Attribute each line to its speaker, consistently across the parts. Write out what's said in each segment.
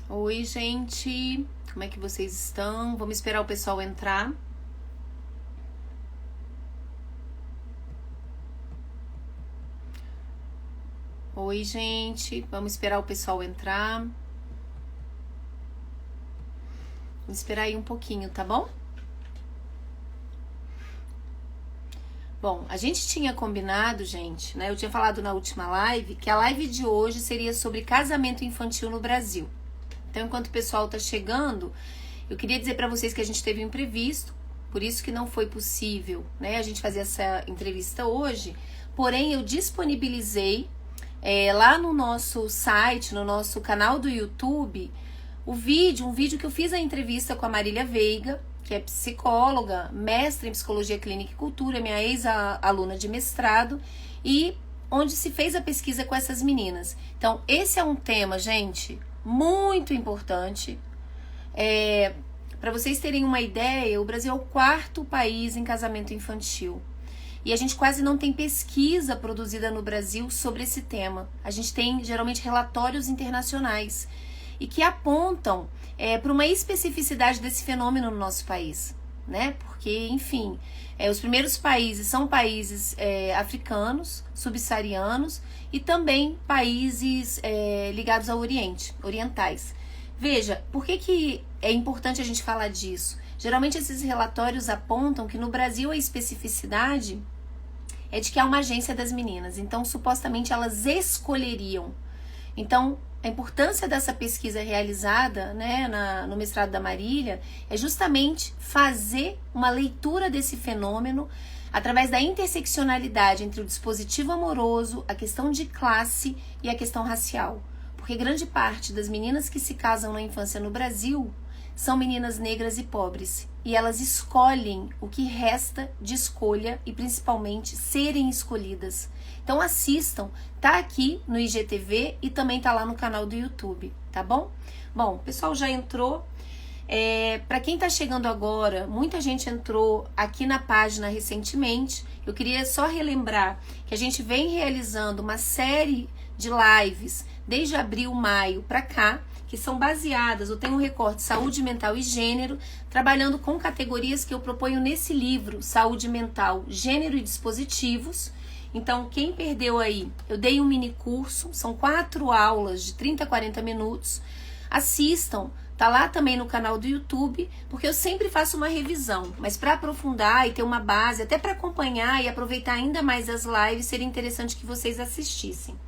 Speaker 1: Oi, gente. Como é que vocês estão? Vamos esperar o pessoal entrar. Oi, gente. Vamos esperar o pessoal entrar. Vamos esperar aí um pouquinho, tá bom? Bom, a gente tinha combinado, gente, né? Eu tinha falado na última live que a live de hoje seria sobre casamento infantil no Brasil. Então, enquanto o pessoal tá chegando, eu queria dizer para vocês que a gente teve um imprevisto, por isso que não foi possível, né, a gente fazer essa entrevista hoje. Porém, eu disponibilizei lá no nosso site, no nosso canal do YouTube, um vídeo que eu fiz a entrevista com a Marília Veiga, que é psicóloga, mestre em psicologia clínica e cultura, minha ex-aluna de mestrado, e onde se fez a pesquisa com essas meninas. Então, esse é um tema, gente, muito importante. Para vocês terem uma ideia, o Brasil é o 4º país em casamento infantil. E a gente quase não tem pesquisa produzida no Brasil sobre esse tema. A gente tem, geralmente, relatórios internacionais e que apontam para uma especificidade desse fenômeno no nosso país, né? Porque, enfim, os primeiros países são países africanos, subsaarianos e também países ligados ao Oriente, orientais. Veja, por que é importante a gente falar disso? Geralmente esses relatórios apontam que no Brasil a especificidade é de que há uma agência das meninas, então supostamente elas escolheriam. Então, a importância dessa pesquisa realizada, né, no mestrado da Marília é justamente fazer uma leitura desse fenômeno através da interseccionalidade entre o dispositivo amoroso, a questão de classe e a questão racial. Porque grande parte das meninas que se casam na infância no Brasil são meninas negras e pobres. E elas escolhem o que resta de escolha e principalmente serem escolhidas. Então assistam, tá aqui no IGTV e também tá lá no canal do YouTube, tá bom? Bom, o pessoal já entrou. Para quem tá chegando agora, muita gente entrou aqui na página recentemente. Eu queria só relembrar que a gente vem realizando uma série de lives desde abril, maio para cá, que são baseadas, eu tenho um recorte saúde mental e gênero, trabalhando com categorias que eu proponho nesse livro, Saúde Mental, Gênero e Dispositivos. Então, quem perdeu aí, eu dei um mini curso, são 4 aulas de 30 a 40 minutos, assistam, tá lá também no canal do YouTube, porque eu sempre faço uma revisão, mas para aprofundar e ter uma base, até para acompanhar e aproveitar ainda mais as lives, seria interessante que vocês assistissem.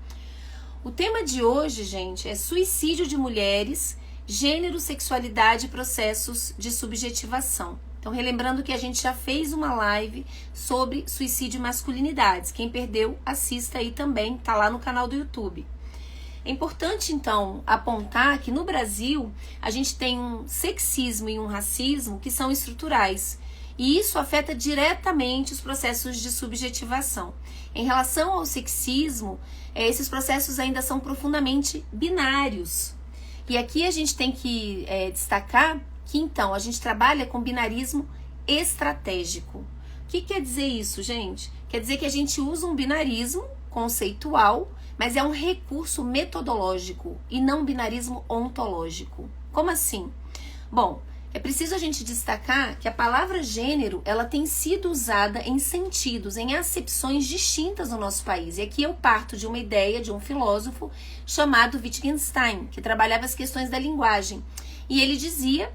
Speaker 1: O tema de hoje, gente, é suicídio de mulheres, gênero, sexualidade e processos de subjetivação. Então, relembrando que a gente já fez uma live sobre suicídio e masculinidades. Quem perdeu, assista aí também, tá lá no canal do YouTube. É importante, então, apontar que no Brasil a gente tem um sexismo e um racismo que são estruturais. E isso afeta diretamente os processos de subjetivação. Em relação ao sexismo, esses processos ainda são profundamente binários. E aqui a gente tem que destacar que, então, a gente trabalha com binarismo estratégico. O que quer dizer isso, gente? Quer dizer que a gente usa um binarismo conceitual, mas é um recurso metodológico e não um binarismo ontológico. Como assim? Bom, é preciso a gente destacar que a palavra gênero, ela tem sido usada em sentidos, em acepções distintas no nosso país. E aqui eu parto de uma ideia de um filósofo chamado Wittgenstein, que trabalhava as questões da linguagem. E ele dizia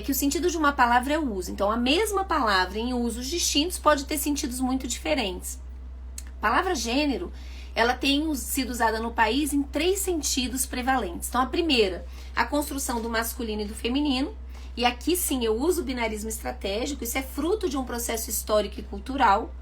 Speaker 1: que o sentido de uma palavra é o uso. Então, a mesma palavra em usos distintos pode ter sentidos muito diferentes. A palavra gênero, ela tem sido usada no país em 3 sentidos prevalentes. Então, a primeira, a construção do masculino e do feminino. E aqui sim eu uso o binarismo estratégico, isso é fruto de um processo histórico e cultural.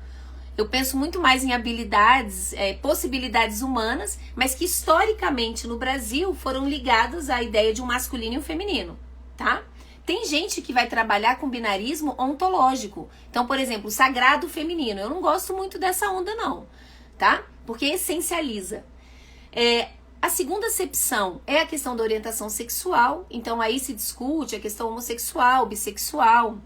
Speaker 1: Eu penso muito mais em habilidades, possibilidades humanas, mas que historicamente no Brasil foram ligadas à ideia de um masculino e um feminino, tá? Tem gente que vai trabalhar com binarismo ontológico. Então, por exemplo, sagrado feminino. Eu não gosto muito dessa onda não, tá? Porque essencializa. A segunda acepção é a questão da orientação sexual, então aí se discute a questão homossexual, bissexual,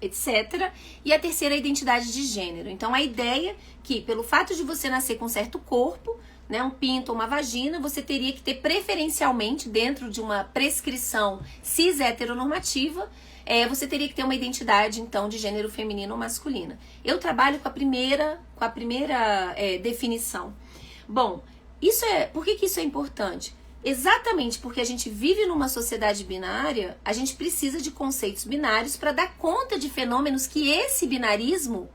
Speaker 1: etc. E a terceira é a identidade de gênero. Então a ideia que pelo fato de você nascer com certo corpo, né, um pinto ou uma vagina, você teria que ter preferencialmente, dentro de uma prescrição cis heteronormativa, você teria que ter uma identidade, então, de gênero feminino ou masculina. Eu trabalho com a primeira definição. Bom, por que isso é importante? Exatamente porque a gente vive numa sociedade binária, a gente precisa de conceitos binários para dar conta de fenômenos que esse binarismo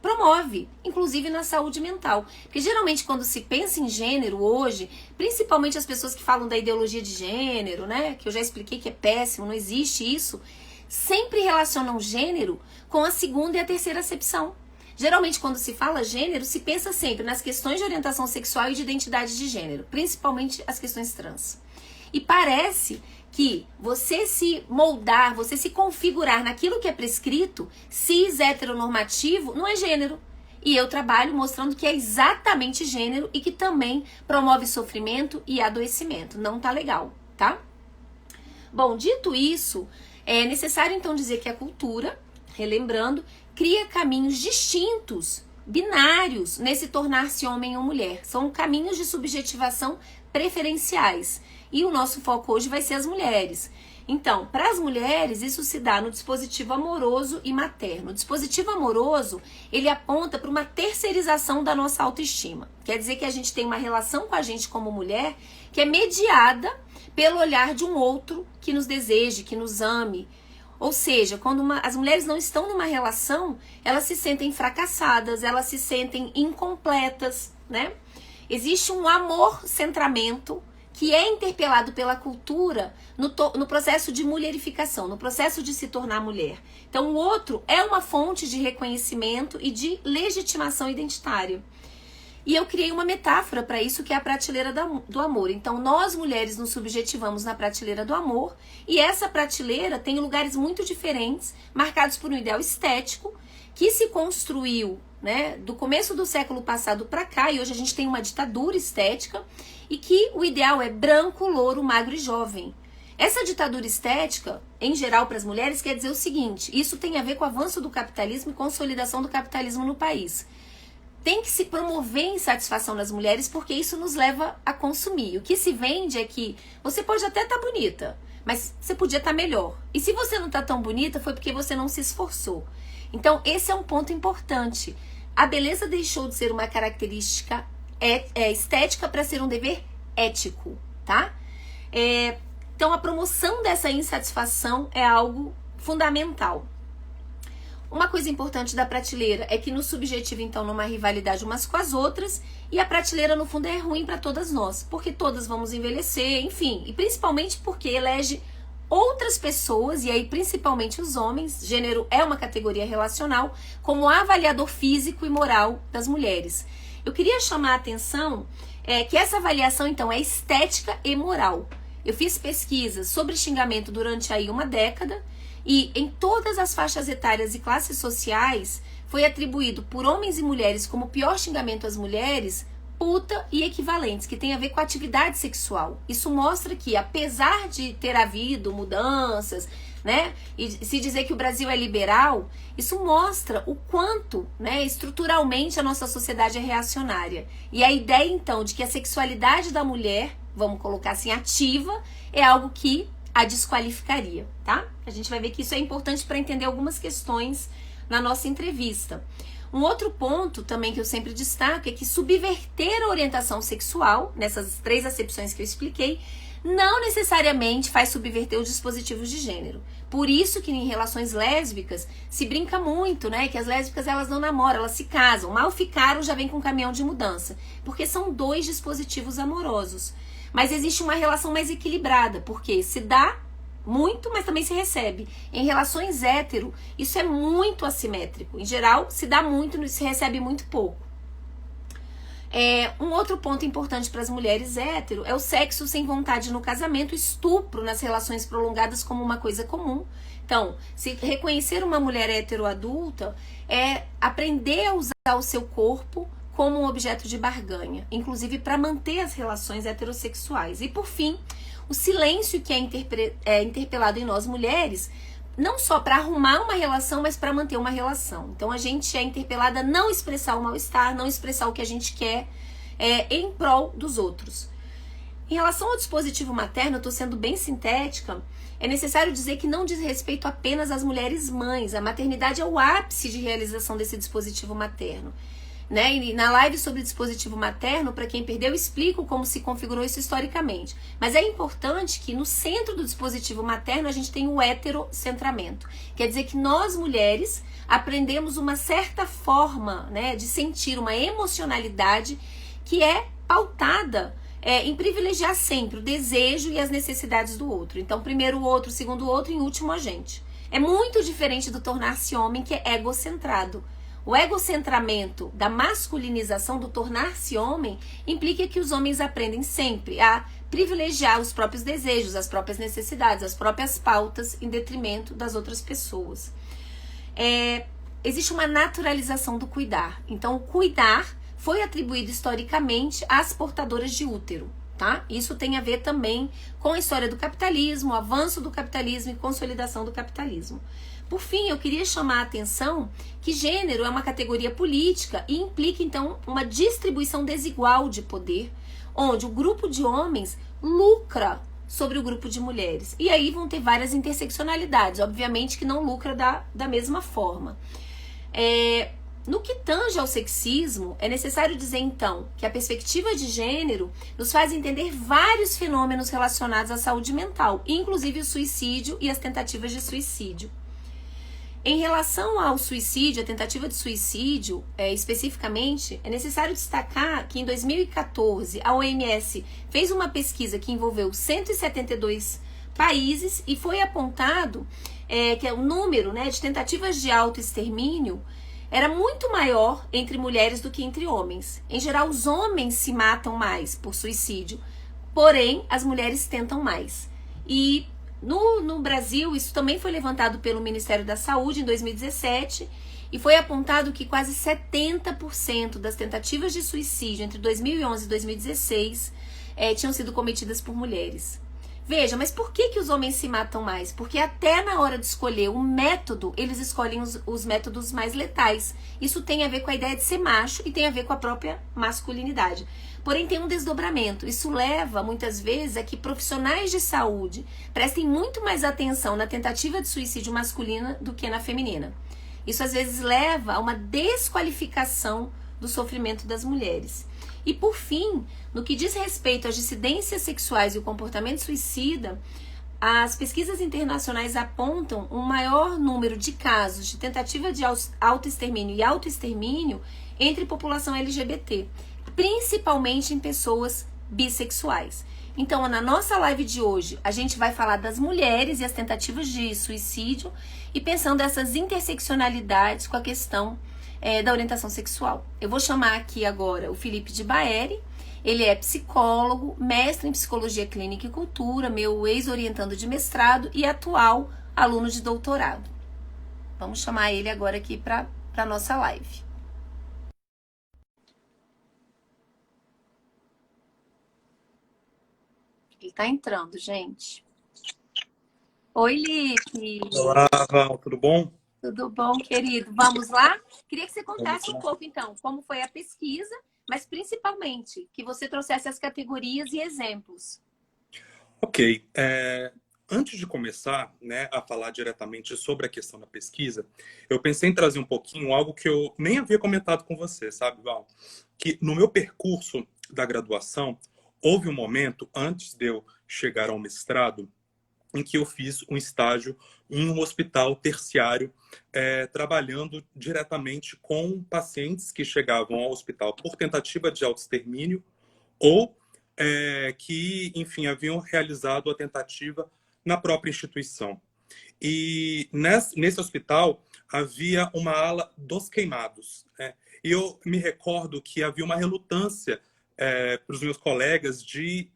Speaker 1: promove, inclusive na saúde mental. Porque geralmente quando se pensa em gênero hoje, principalmente as pessoas que falam da ideologia de gênero, né, que eu já expliquei que é péssimo, não existe isso, sempre relacionam gênero com a segunda e a terceira acepção. Geralmente, quando se fala gênero, se pensa sempre nas questões de orientação sexual e de identidade de gênero, principalmente as questões trans. E parece que você se moldar, você se configurar naquilo que é prescrito, cis, heteronormativo, não é gênero. E eu trabalho mostrando que é exatamente gênero e que também promove sofrimento e adoecimento. Não tá legal, tá? Bom, dito isso, é necessário então dizer que a cultura, relembrando, cria caminhos distintos, binários, nesse tornar-se homem ou mulher. São caminhos de subjetivação preferenciais. E o nosso foco hoje vai ser as mulheres. Então, para as mulheres, isso se dá no dispositivo amoroso e materno. O dispositivo amoroso, ele aponta para uma terceirização da nossa autoestima. Quer dizer que a gente tem uma relação com a gente como mulher que é mediada pelo olhar de um outro que nos deseje, que nos ame. Ou seja, quando as mulheres não estão numa relação, elas se sentem fracassadas, elas se sentem incompletas, né? Existe um amor-centramento que é interpelado pela cultura no processo de mulherificação, no processo de se tornar mulher. Então, o outro é uma fonte de reconhecimento e de legitimação identitária. E eu criei uma metáfora para isso, que é a prateleira do amor. Então, nós mulheres nos subjetivamos na prateleira do amor, e essa prateleira tem lugares muito diferentes, marcados por um ideal estético, que se construiu, né, do começo do século passado para cá, e hoje a gente tem uma ditadura estética, e que o ideal é branco, louro, magro e jovem. Essa ditadura estética, em geral para as mulheres, quer dizer o seguinte: isso tem a ver com o avanço do capitalismo e consolidação do capitalismo no país. Tem que se promover insatisfação nas mulheres, porque isso nos leva a consumir. O que se vende é que você pode até estar bonita, mas você podia estar melhor. E se você não está tão bonita, foi porque você não se esforçou. Então, esse é um ponto importante. A beleza deixou de ser uma característica estética para ser um dever ético, tá? Então, a promoção dessa insatisfação é algo fundamental. Uma coisa importante da prateleira é que nos subjetiva, então, numa rivalidade umas com as outras, e a prateleira, no fundo, é ruim para todas nós, porque todas vamos envelhecer, enfim, e principalmente porque elege outras pessoas, e aí principalmente os homens, gênero é uma categoria relacional, como avaliador físico e moral das mulheres. Eu queria chamar a atenção que essa avaliação, então, é estética e moral. Eu fiz pesquisas sobre xingamento durante aí uma década, e em todas as faixas etárias e classes sociais foi atribuído por homens e mulheres como pior xingamento às mulheres, puta e equivalentes, que tem a ver com a atividade sexual. Isso mostra que, apesar de ter havido mudanças, né, e se dizer que o Brasil é liberal, isso mostra o quanto, né, estruturalmente a nossa sociedade é reacionária. E a ideia, então, de que a sexualidade da mulher, vamos colocar assim, ativa, é algo que a desqualificaria, tá? A gente vai ver que isso é importante para entender algumas questões na nossa entrevista. Um outro ponto também que eu sempre destaco é que subverter a orientação sexual, nessas 3 acepções que eu expliquei, não necessariamente faz subverter os dispositivos de gênero. Por isso que em relações lésbicas se brinca muito, né? Que as lésbicas, elas não namoram, elas se casam. Mal ficaram, já vem com um caminhão de mudança. Porque são 2 dispositivos amorosos. Mas existe uma relação mais equilibrada, porque se dá muito, mas também se recebe. Em relações hétero, isso é muito assimétrico. Em geral, se dá muito, se recebe muito pouco. Um outro ponto importante para as mulheres hétero é o sexo sem vontade no casamento, estupro nas relações prolongadas como uma coisa comum. Então, se reconhecer uma mulher hétero adulta é aprender a usar o seu corpo como um objeto de barganha, inclusive para manter as relações heterossexuais. E por fim, o silêncio que é interpelado em nós mulheres, não só para arrumar uma relação, mas para manter uma relação. Então a gente é interpelada a não expressar o mal-estar, não expressar o que a gente quer, em prol dos outros. Em relação ao dispositivo materno, eu estou sendo bem sintética, é necessário dizer que não diz respeito apenas às mulheres mães. A maternidade é o ápice de realização desse dispositivo materno. Né? E na live sobre dispositivo materno, para quem perdeu, eu explico como se configurou isso historicamente. Mas é importante que no centro do dispositivo materno a gente tem o heterocentramento. Quer dizer que nós, mulheres, aprendemos uma certa forma, né, de sentir uma emocionalidade que é pautada em privilegiar sempre o desejo e as necessidades do outro. Então, primeiro o outro, segundo o outro e em último a gente. É muito diferente do tornar-se homem, que é egocentrado. O egocentramento da masculinização, do tornar-se homem, implica que os homens aprendem sempre a privilegiar os próprios desejos, as próprias necessidades, as próprias pautas em detrimento das outras pessoas. Existe uma naturalização do cuidar. Então, o cuidar foi atribuído historicamente às portadoras de útero, tá? Isso tem a ver também com a história do capitalismo, o avanço do capitalismo e consolidação do capitalismo. Por fim, eu queria chamar a atenção que gênero é uma categoria política e implica, então, uma distribuição desigual de poder, onde o grupo de homens lucra sobre o grupo de mulheres. E aí vão ter várias interseccionalidades, obviamente que não lucra da mesma forma. No que tange ao sexismo, é necessário dizer, então, que a perspectiva de gênero nos faz entender vários fenômenos relacionados à saúde mental, inclusive o suicídio e as tentativas de suicídio. Em relação ao suicídio, a tentativa de suicídio, especificamente, é necessário destacar que em 2014 a OMS fez uma pesquisa que envolveu 172 países e foi apontado que o número, né, de tentativas de autoextermínio era muito maior entre mulheres do que entre homens. Em geral, os homens se matam mais por suicídio, porém, as mulheres tentam mais. E no Brasil, isso também foi levantado pelo Ministério da Saúde em 2017 e foi apontado que quase 70% das tentativas de suicídio entre 2011 e 2016 tinham sido cometidas por mulheres. Veja, mas por que os homens se matam mais? Porque até na hora de escolher o método, eles escolhem os métodos mais letais. Isso tem a ver com a ideia de ser macho e tem a ver com a própria masculinidade. Porém, tem um desdobramento. Isso leva, muitas vezes, a que profissionais de saúde prestem muito mais atenção na tentativa de suicídio masculina do que na feminina. Isso, às vezes, leva a uma desqualificação do sofrimento das mulheres. E, por fim, no que diz respeito às dissidências sexuais e o comportamento suicida, as pesquisas internacionais apontam um maior número de casos de tentativa de autoextermínio e autoextermínio entre população LGBT, principalmente em pessoas bissexuais. Então, na nossa live de hoje, a gente vai falar das mulheres e as tentativas de suicídio e pensando essas interseccionalidades com a questão da orientação sexual. Eu vou chamar aqui agora o Felipe de Baeri. Ele é psicólogo, mestre em psicologia clínica e cultura, meu ex-orientando de mestrado e atual aluno de doutorado. Vamos chamar ele agora aqui para a nossa live. Ele está entrando, gente. Oi, Lipe.
Speaker 2: Olá, Val, tudo bom?
Speaker 1: Tudo bom, querido? Vamos lá? Queria que você contasse um pouco, então, como foi a pesquisa, mas principalmente que você trouxesse as categorias e exemplos.
Speaker 2: Ok. Antes de começar, né, a falar diretamente sobre a questão da pesquisa, eu pensei em trazer um pouquinho algo que eu nem havia comentado com você, sabe, Val? Que no meu percurso da graduação, houve um momento, antes de eu chegar ao mestrado, em que eu fiz um estágio em um hospital terciário, trabalhando diretamente com pacientes que chegavam ao hospital por tentativa de autoextermínio ou que, enfim, haviam realizado a tentativa na própria instituição. E nesse hospital havia uma ala dos queimados, né? E eu me recordo que havia uma relutância para os meus colegas de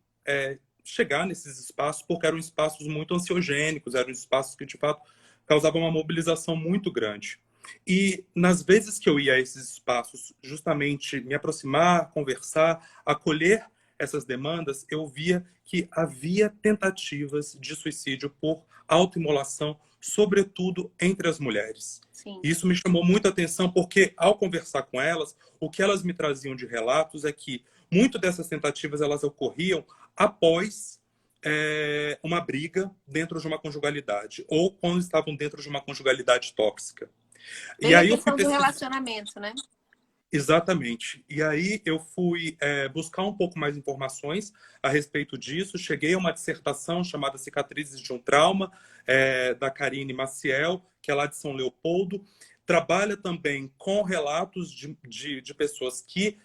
Speaker 2: chegar nesses espaços, porque eram espaços muito ansiogênicos, eram espaços que, de fato, causavam uma mobilização muito grande. E nas vezes que eu ia a esses espaços, justamente me aproximar, conversar, acolher essas demandas, eu via que havia tentativas de suicídio por autoimolação, sobretudo entre as mulheres.
Speaker 1: Sim.
Speaker 2: Isso me chamou muita atenção porque, ao conversar com elas, o que elas me traziam de relatos é que muito dessas tentativas elas ocorriam após uma briga dentro de uma conjugalidade ou quando estavam dentro de uma conjugalidade tóxica. E
Speaker 1: Bem a
Speaker 2: aí eu fui
Speaker 1: questão do
Speaker 2: pesquisar.
Speaker 1: relacionamento, né?
Speaker 2: Exatamente. E aí eu fui buscar um pouco mais informações a respeito disso. Cheguei a uma dissertação chamada Cicatrizes de um Trauma, da Karine Maciel, que é lá de São Leopoldo. Trabalha também com relatos de pessoas que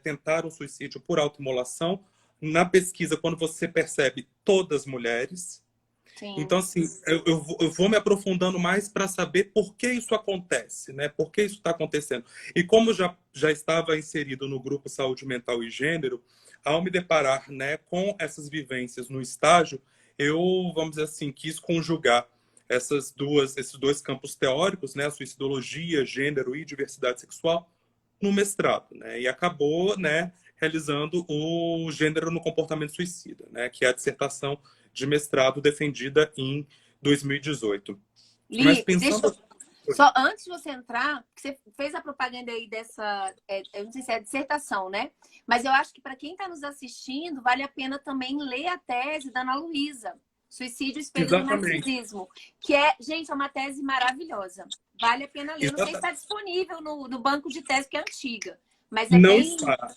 Speaker 2: tentaram suicídio por autoimolação. Na pesquisa, quando você percebe todas mulheres,
Speaker 1: Sim.
Speaker 2: então, assim, eu vou me aprofundando mais para saber por que isso acontece, né? Por que isso está acontecendo. E como já estava inserido no grupo Saúde Mental e Gênero, ao me deparar, né, com essas vivências no estágio, eu, vamos dizer assim, quis conjugar esses dois campos teóricos, né, a suicidologia, gênero e diversidade sexual, no mestrado, né? E acabou, né, realizando o Gênero no Comportamento Suicida, né, que é a dissertação de mestrado defendida em 2018. Mas
Speaker 1: Li, deixa
Speaker 2: pensando...
Speaker 1: só antes de você entrar, que você fez a propaganda aí dessa, eu não sei se é dissertação, né? Mas eu acho que para quem está nos assistindo, vale a pena também ler a tese da Ana Luísa, Suicídio, Espelho do
Speaker 2: Exatamente.
Speaker 1: Narcisismo, que é, gente, é uma tese maravilhosa. Vale a pena ler. Eu não sei se
Speaker 2: Exata...
Speaker 1: está disponível no banco de tese, que é antiga, mas
Speaker 2: Não está.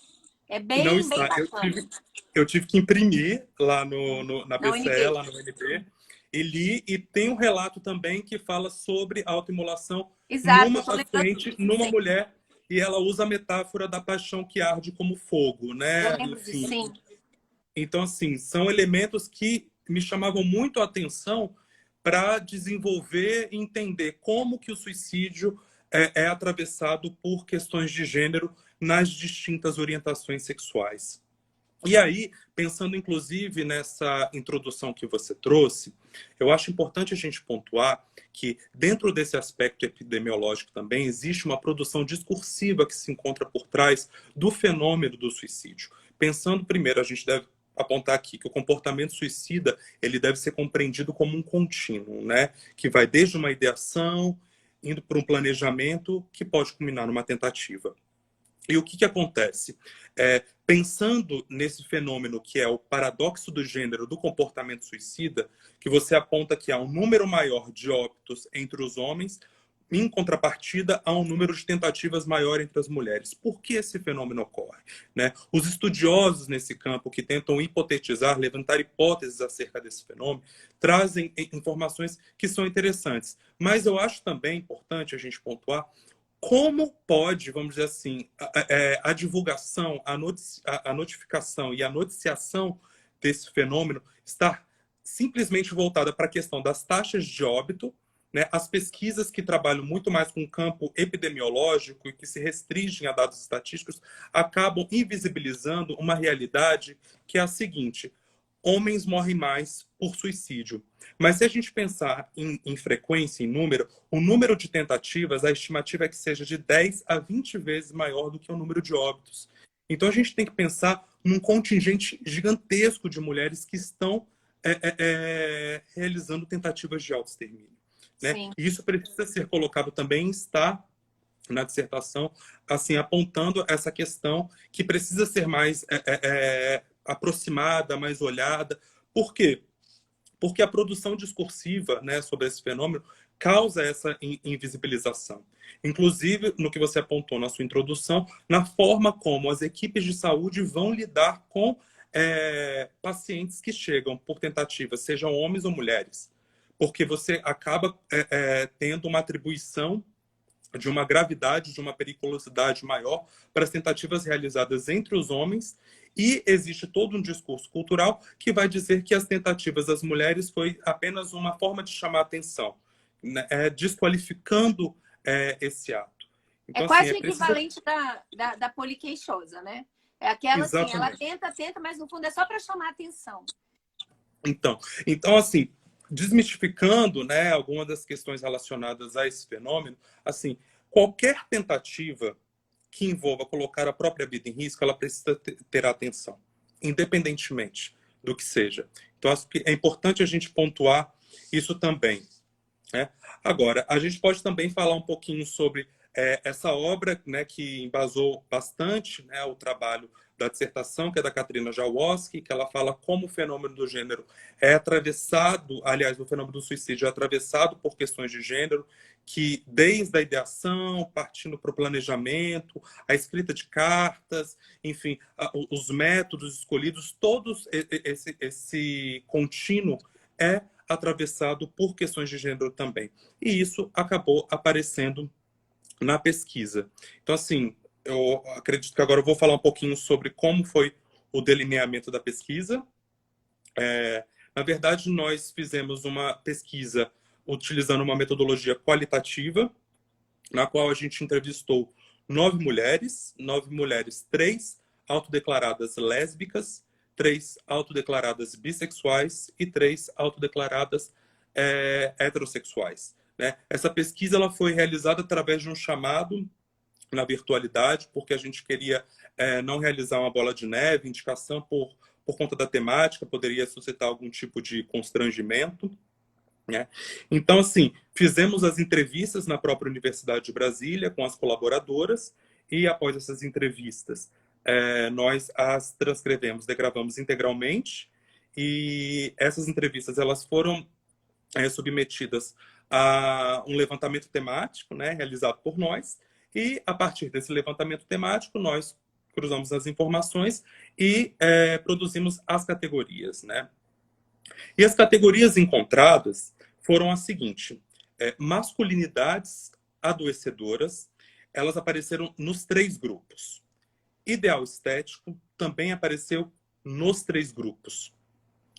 Speaker 1: é
Speaker 2: Não
Speaker 1: bem, bem
Speaker 2: está.
Speaker 1: bacana.
Speaker 2: Eu tive que imprimir lá na
Speaker 1: Na
Speaker 2: PCE,
Speaker 1: UNB.
Speaker 2: lá no UNB, e li, e tem um relato também que fala sobre autoimolação
Speaker 1: Exato, eu
Speaker 2: numa
Speaker 1: tô lembrando
Speaker 2: paciente,
Speaker 1: disso,
Speaker 2: numa
Speaker 1: sim.
Speaker 2: mulher, e ela usa a metáfora da paixão que arde como fogo,
Speaker 1: Eu
Speaker 2: né?
Speaker 1: lembro disso,
Speaker 2: Enfim,
Speaker 1: sim.
Speaker 2: então, assim, são elementos que me chamavam muito a atenção para desenvolver e entender como que o suicídio é atravessado por questões de gênero nas distintas orientações sexuais. E aí, pensando inclusive nessa introdução que você trouxe, eu acho importante a gente pontuar que, dentro desse aspecto epidemiológico também, existe uma produção discursiva que se encontra por trás do fenômeno do suicídio. Pensando primeiro, a gente deve apontar aqui que o comportamento suicida ele deve ser compreendido como um contínuo, né? Que vai desde uma ideação, indo para um planejamento, que pode culminar numa tentativa. E o que acontece? Pensando nesse fenômeno que é o paradoxo do gênero do comportamento suicida, que você aponta que há um número maior de óbitos entre os homens, em contrapartida, há um número de tentativas maior entre as mulheres. Por que esse fenômeno ocorre? Né? Os estudiosos nesse campo que tentam hipotetizar, levantar hipóteses acerca desse fenômeno, trazem informações que são interessantes. Mas eu acho também importante a gente pontuar como pode, vamos dizer assim, a divulgação, a notificação e a noticiação desse fenômeno estar simplesmente voltada para a questão das taxas de óbito, né? As pesquisas que trabalham muito mais com o campo epidemiológico e que se restringem a dados estatísticos acabam invisibilizando uma realidade que é a seguinte: homens morrem mais por suicídio. Mas se a gente pensar em frequência, em número, o número de tentativas, a estimativa é que seja de 10 a 20 vezes maior do que o número de óbitos. Então a gente tem que pensar num contingente gigantesco de mulheres que estão realizando tentativas de autoextermínio. Né?
Speaker 1: Sim.
Speaker 2: E isso precisa ser colocado também, está na dissertação, assim, apontando essa questão que precisa ser mais aproximada, mais olhada. Por quê? Porque a produção discursiva, né, sobre esse fenômeno causa essa invisibilização. Inclusive, no que você apontou na sua introdução, na forma como as equipes de saúde vão lidar com pacientes que chegam por tentativa, sejam homens ou mulheres. Porque você acaba tendo uma atribuição de uma gravidade, de uma periculosidade maior para as tentativas realizadas entre os homens, e existe todo um discurso cultural que vai dizer que as tentativas das mulheres foi apenas uma forma de chamar a atenção, né? Desqualificando esse ato.
Speaker 1: É
Speaker 2: Então, assim,
Speaker 1: quase o
Speaker 2: precisa...
Speaker 1: equivalente da poliqueixosa, né? É aquela assim, ela
Speaker 2: Exatamente.
Speaker 1: tenta, mas no fundo é só para chamar a atenção.
Speaker 2: Então, assim, desmistificando, né, algumas das questões relacionadas a esse fenômeno, assim, qualquer tentativa que envolva colocar a própria vida em risco, ela precisa ter atenção, independentemente do que seja. Então, acho que é importante a gente pontuar isso também. Né? Agora, a gente pode também falar um pouquinho sobre essa obra, né, que embasou bastante, né, o trabalho da dissertação, que é da Katrina Jaworski, que ela fala como o fenômeno do gênero é atravessado, aliás, o fenômeno do suicídio é atravessado por questões de gênero, que desde a ideação, partindo para o planejamento, a escrita de cartas, enfim, os métodos escolhidos, todos esse contínuo é atravessado por questões de gênero também. E isso acabou aparecendo na pesquisa. Então, assim, eu acredito que agora eu vou falar um pouquinho sobre como foi o delineamento da pesquisa. Na verdade, nós fizemos uma pesquisa utilizando uma metodologia qualitativa, na qual a gente entrevistou 9 mulheres, 3 autodeclaradas lésbicas, 3 autodeclaradas bissexuais e 3 autodeclaradas heterossexuais. Né? Essa pesquisa ela foi realizada através de um chamado na virtualidade, porque a gente queria não realizar uma bola de neve, indicação por conta da temática, poderia suscitar algum tipo de constrangimento. Né? Então, assim, fizemos as entrevistas na própria Universidade de Brasília com as colaboradoras e, após essas entrevistas, nós as transcrevemos, degravamos integralmente e essas entrevistas elas foram submetidas a um levantamento temático, né, realizado por nós, e a partir desse levantamento temático nós cruzamos as informações e produzimos as categorias, né? E as categorias encontradas foram as seguintes: masculinidades adoecedoras, elas apareceram nos 3 grupos. Ideal estético também apareceu nos 3 grupos.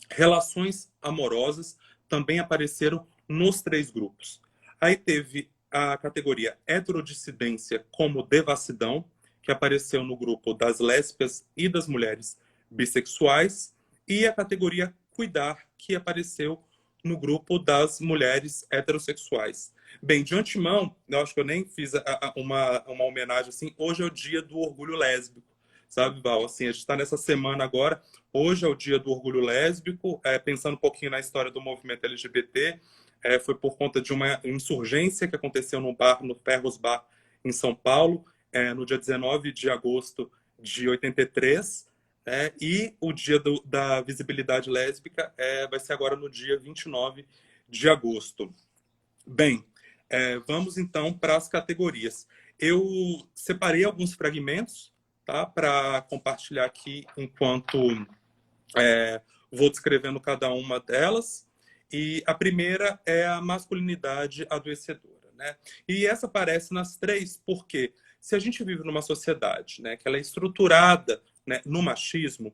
Speaker 2: Relações amorosas também apareceram nos 3 grupos. Aí teve a categoria heterodissidência como devassidão, que apareceu no grupo das lésbicas e das mulheres bissexuais, e a categoria cuidar, que apareceu no grupo das mulheres heterossexuais. Bem, de antemão, eu acho que eu nem fiz uma homenagem assim, hoje é o dia do orgulho lésbico, sabe, Val? Assim, a gente está nessa semana agora, hoje é o dia do orgulho lésbico, pensando um pouquinho na história do movimento LGBT, foi por conta de uma insurgência que aconteceu no bar, no Ferros Bar, em São Paulo, no dia 19 de agosto de 83, e o dia da visibilidade lésbica vai ser agora no dia 29 de agosto. Bem, vamos então para as categorias. Eu separei alguns fragmentos, tá, para compartilhar aqui enquanto vou descrevendo cada uma delas. E a primeira é a masculinidade adoecedora, né? E essa aparece nas 3 porque se a gente vive numa sociedade, né, que ela é estruturada, né, no machismo,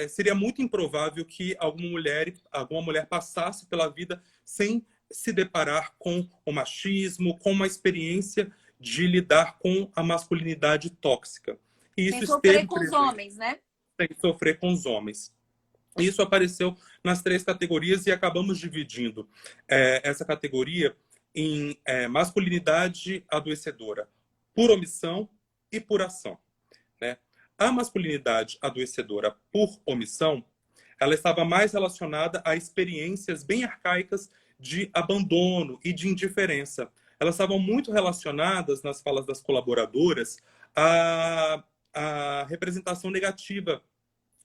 Speaker 2: seria muito improvável que alguma mulher passasse pela vida sem se deparar com o machismo, com uma experiência de lidar com a masculinidade tóxica. E isso
Speaker 1: sem sofrer com
Speaker 2: presente,
Speaker 1: os homens, né?
Speaker 2: sem sofrer com os homens. Isso apareceu nas 3 categorias e acabamos dividindo essa categoria em masculinidade adoecedora por omissão e por ação. Né? A masculinidade adoecedora por omissão, ela estava mais relacionada a experiências bem arcaicas de abandono e de indiferença. Elas estavam muito relacionadas, nas falas das colaboradoras, à representação negativa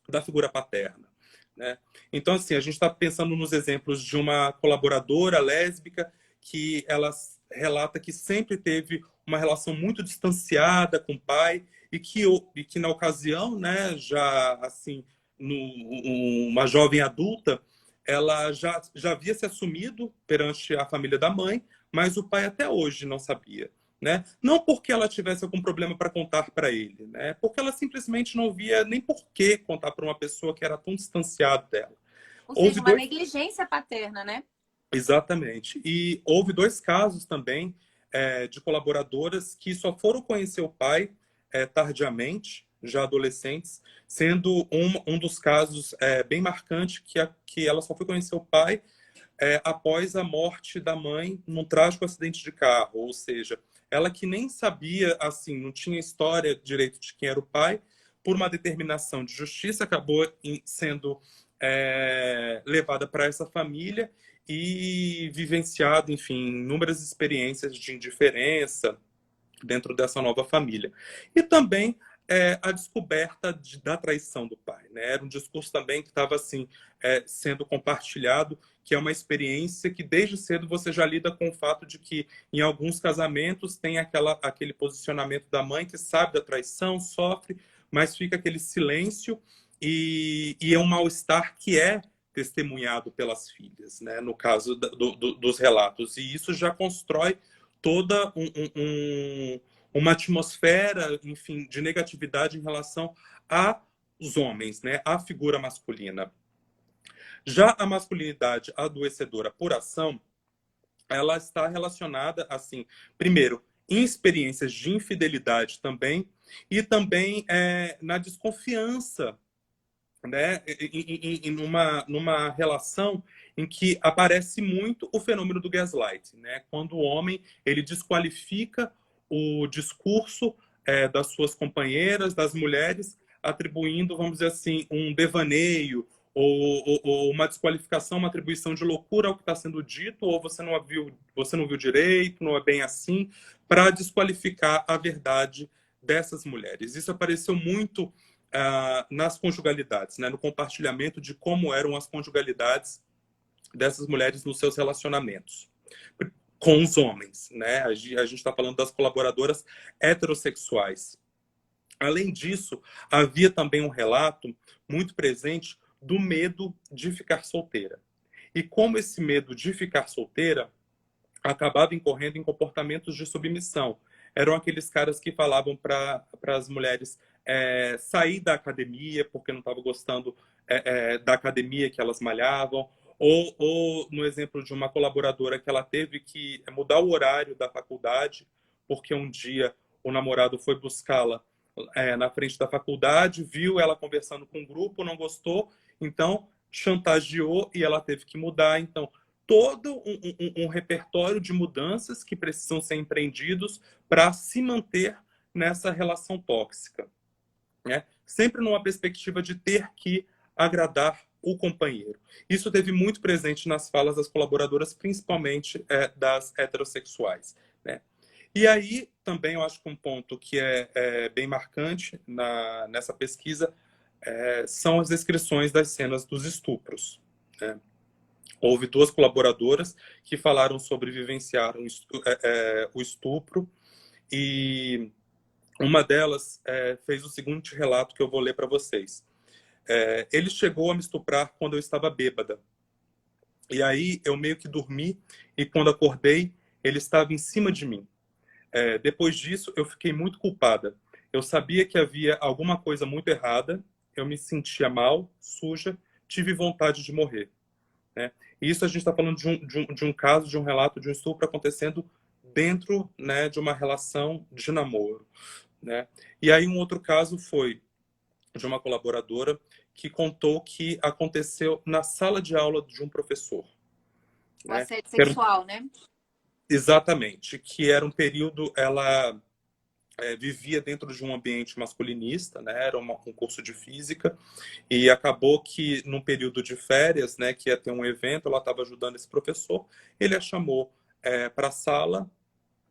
Speaker 2: da figura paterna. Né? Então, assim, a gente está pensando nos exemplos de uma colaboradora lésbica que ela relata que sempre teve uma relação muito distanciada com o pai e que na ocasião, né, já assim, uma jovem adulta, ela já havia se assumido perante a família da mãe, mas o pai até hoje não sabia. Né? Não porque ela tivesse algum problema para contar para ele, né? Porque ela simplesmente não via nem por que contar para uma pessoa que era tão distanciada dela.
Speaker 1: Ou seja, uma negligência paterna, né?
Speaker 2: Exatamente. E houve 2 casos também de colaboradoras que só foram conhecer o pai tardiamente, já adolescentes, sendo um dos casos bem marcante que ela só foi conhecer o pai após a morte da mãe num trágico acidente de carro, ou seja, ela que nem sabia, assim, não tinha história direito de quem era o pai, por uma determinação de justiça, acabou sendo levada para essa família e vivenciado, enfim, inúmeras experiências de indiferença dentro dessa nova família. E também a descoberta da traição do pai, né? Era um discurso também que estava assim sendo compartilhado, que é uma experiência que desde cedo você já lida com o fato de que em alguns casamentos tem aquele posicionamento da mãe que sabe da traição, sofre, mas fica aquele silêncio e é um mal-estar que é testemunhado pelas filhas, né? No caso dos relatos. E isso já constrói toda uma atmosfera, enfim, de negatividade em relação aos homens, né? À figura masculina. Já a masculinidade adoecedora por ação, ela está relacionada, assim, primeiro, em experiências de infidelidade também, e também na desconfiança, né, numa relação em que aparece muito o fenômeno do gaslight, né, quando o homem ele desqualifica o discurso das suas companheiras, das mulheres, atribuindo, vamos dizer assim, um devaneio ou uma desqualificação, uma atribuição de loucura ao que está sendo dito, ou você não viu direito, não é bem assim, para desqualificar a verdade dessas mulheres. Isso apareceu muito nas conjugalidades, né, no compartilhamento de como eram as conjugalidades dessas mulheres nos seus relacionamentos com os homens, né? A gente está falando das colaboradoras heterossexuais. Além disso, havia também um relato muito presente do medo de ficar solteira. E como esse medo de ficar solteira acabava incorrendo em comportamentos de submissão. Eram aqueles caras que falavam para as mulheres sair da academia porque não estavam gostando da academia que elas malhavam, ou no exemplo de uma colaboradora que ela teve que mudar o horário da faculdade porque um dia o namorado foi buscá-la na frente da faculdade, viu ela conversando com um grupo, não gostou, então chantageou e ela teve que mudar. Então, todo um repertório de mudanças que precisam ser empreendidos para se manter nessa relação tóxica, né? Sempre numa perspectiva de ter que agradar o companheiro. Isso teve muito presente nas falas das colaboradoras, principalmente das heterossexuais, né? E aí, também, eu acho que um ponto que é bem marcante nessa pesquisa são as descrições das cenas dos estupros, né? Houve 2 colaboradoras que falaram sobre vivenciar o estupro, e uma delas fez o seguinte relato que eu vou ler para vocês. Ele chegou a me estuprar quando eu estava bêbada. E aí eu meio que dormi, e quando acordei, ele estava em cima de mim. Depois disso, eu fiquei muito culpada. Eu sabia que havia alguma coisa muito errada, eu me sentia mal, suja, tive vontade de morrer, né? E isso a gente está falando de um caso, de um relato de um estupro acontecendo dentro, né, de uma relação de namoro, né? E aí um outro caso foi de uma colaboradora que contou que aconteceu na sala de aula de um professor,
Speaker 1: O
Speaker 2: né?
Speaker 1: assédio sexual, né?
Speaker 2: Exatamente, que era um período, ela vivia dentro de um ambiente masculinista, né? Era um curso de física, e acabou que num período de férias, né, que ia ter um evento, ela estava ajudando esse professor, ele a chamou para a sala,